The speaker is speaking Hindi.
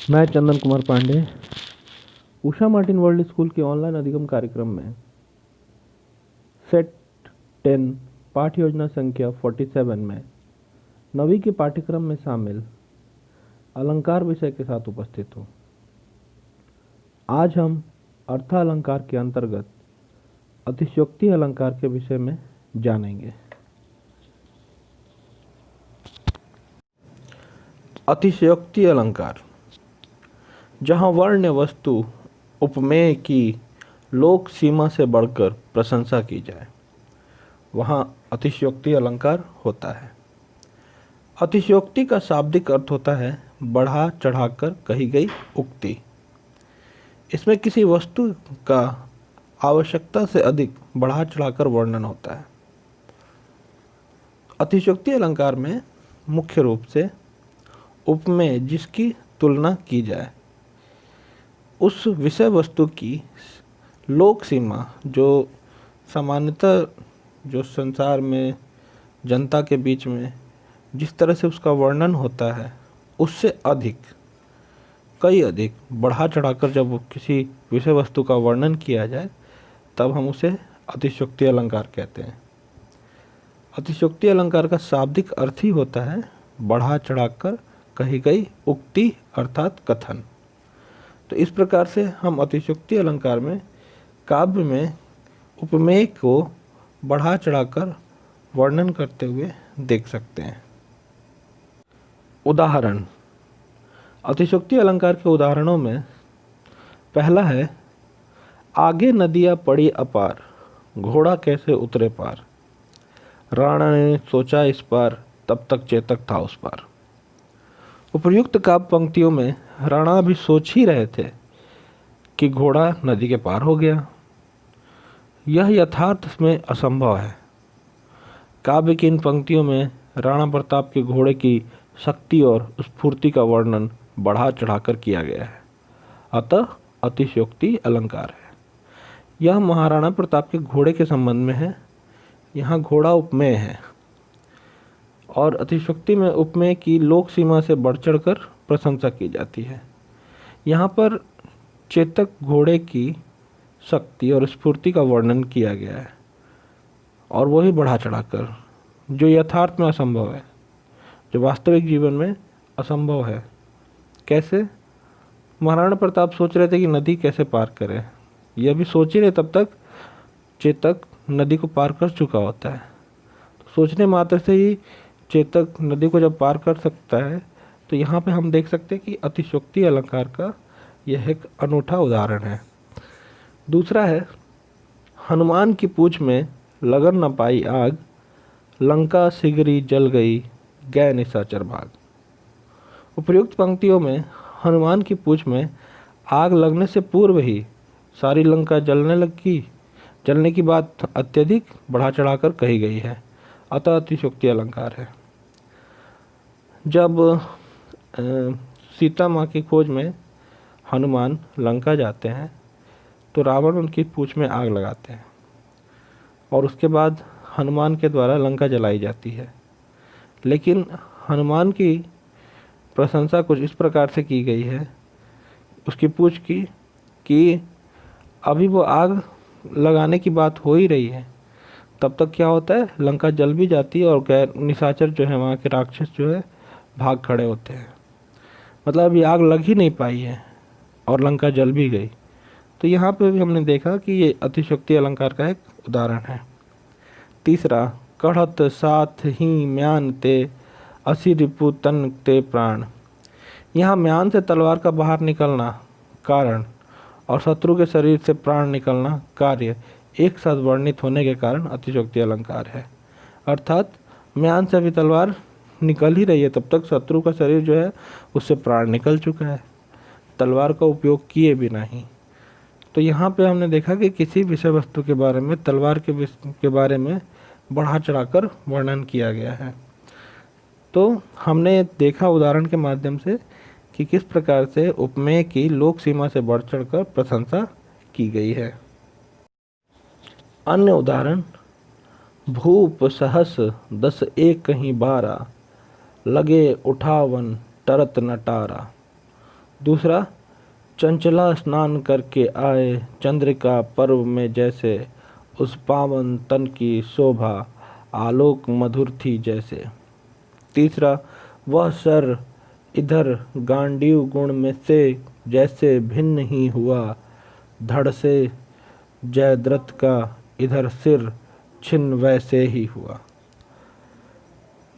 मैं Chandan Kumar Pandey Usha Martin world school के ऑनलाइन अधिगम कार्यक्रम में सेट 10 पाठ्य योजना संख्या 47 में 9वीं के पाठ्यक्रम में शामिल अलंकार विषय के साथ उपस्थित हूँ। आज हम अर्थालंकार के अंतर्गत अतिशयोक्ति अलंकार के विषय में जानेंगे। अतिशयोक्ति अलंकार जहाँ वर्ण या वस्तु उपमेय की लोक सीमा से बढ़कर प्रशंसा की जाए, वहाँ अतिशयोक्ति अलंकार होता है। अतिशयोक्ति का शाब्दिक अर्थ होता है बढ़ा चढ़ाकर कही गई उक्ति। इसमें किसी वस्तु का आवश्यकता से अधिक बढ़ा चढ़ाकर वर्णन होता है। अतिशयोक्ति अलंकार में मुख्य रूप से उपमेय जिसकी तुलना की जाए, उस विषय वस्तु की लोक सीमा जो सामान्यतः जो संसार में जनता के बीच में जिस तरह से उसका वर्णन होता है, उससे अधिक कई अधिक बढ़ा चढ़ाकर जब किसी विषय वस्तु का वर्णन किया जाए, तब हम उसे अतिशयोक्ति अलंकार कहते हैं। अतिशयोक्ति अलंकार का शाब्दिक अर्थ ही होता है बढ़ा चढ़ाकर कही गई उक्ति अर्थात कथन। तो इस प्रकार से हम अतिशयोक्ति अलंकार में काव्य में उपमेय को बढ़ा चढ़ाकर वर्णन करते हुए देख सकते हैं। उदाहरण, अतिशयोक्ति अलंकार के उदाहरणों में पहला है आगे नदियाँ पड़ी अपार, घोड़ा कैसे उतरे पार। राणा ने सोचा इस पार, तब तक चेतक था उस पार। उपर्युक्त काव्य पंक्तियों में राणा भी सोच ही रहे थे कि घोड़ा नदी के पार हो गया। यह यथार्थ में असंभव है। काव्य की इन पंक्तियों में राणा प्रताप के घोड़े की शक्ति और स्फूर्ति का वर्णन बढ़ा चढ़ाकर किया गया है, अतः अतिशयोक्ति अलंकार है। यह महाराणा प्रताप के घोड़े के संबंध में है। यहाँ घोड़ा उपमेय है और अतिशयोक्ति में उपमेय की लोक सीमा से बढ़ चढ़कर प्रशंसा की जाती है। यहाँ पर चेतक घोड़े की शक्ति और स्फूर्ति का वर्णन किया गया है, और वही बढ़ा चढ़ाकर, जो यथार्थ में असंभव है, जो वास्तविक जीवन में असंभव है। कैसे? महाराणा प्रताप सोच रहे थे कि नदी कैसे पार करें। यह भी सोच ही रहे तब तक चेतक नदी को पार कर चुका होता है। तो सोचने मात्र से ही चेतक नदी को जब पार कर सकता है, तो यहाँ पे हम देख सकते हैं कि अतिशयोक्ति अलंकार का यह एक अनूठा उदाहरण है। दूसरा है हनुमान की पूंछ में लगन न पाई आग, लंका सिगरी जल गई गए निशाचर भाग। उपर्युक्त पंक्तियों में हनुमान की पूंछ में आग लगने से पूर्व ही सारी लंका जलने की बात अत्यधिक बढ़ा चढ़ाकर कही गई है, अतः अतिशयोक्ति अलंकार है। जब सीता माँ की खोज में हनुमान लंका जाते हैं, तो रावण उनकी पूंछ में आग लगाते हैं और उसके बाद हनुमान के द्वारा लंका जलाई जाती है। लेकिन हनुमान की प्रशंसा कुछ इस प्रकार से की गई है उसकी पूंछ की, कि अभी वो आग लगाने की बात हो ही रही है, तब तक क्या होता है, लंका जल भी जाती है और निशाचर जो है, वहाँ के राक्षस जो है, भाग खड़े होते हैं। मतलब अभी आग लग ही नहीं पाई है और लंका जल भी गई। तो यहाँ पे भी हमने देखा कि ये अतिशयोक्ति अलंकार का एक उदाहरण है। तीसरा, कढ़त साथ ही म्यान ते असी रिपु तन ते प्राण। यहाँ म्यान से तलवार का बाहर निकलना कारण और शत्रु के शरीर से प्राण निकलना कार्य एक साथ वर्णित होने के कारण अतिशयोक्ति अलंकार है। अर्थात म्यान से अभी तलवार निकल ही रही है, तब तक शत्रु का शरीर जो है उससे प्राण निकल चुका है, तलवार का उपयोग किए भी नहीं। तो यहाँ पे हमने देखा कि किसी विषय वस्तु के बारे में तलवार के बारे में बढ़ा चढ़ाकर वर्णन किया गया है। तो हमने देखा उदाहरण के माध्यम से कि किस प्रकार से उपमेय की लोक सीमा से बढ़ चढ़कर प्रशंसा की गई है। अन्य उदाहरण, भूप सहस 10 एक कहीं 12, लगे उठावन टरत नटारा। दूसरा, चंचला स्नान करके आए चंद्रिका पर्व में जैसे, उस पावन तन की शोभा आलोक मधुर थी जैसे। तीसरा, वह सर इधर गांडीव गुण में से जैसे भिन्न ही हुआ, धड़ से जयद्रथ का इधर सिर छिन्न वैसे ही हुआ।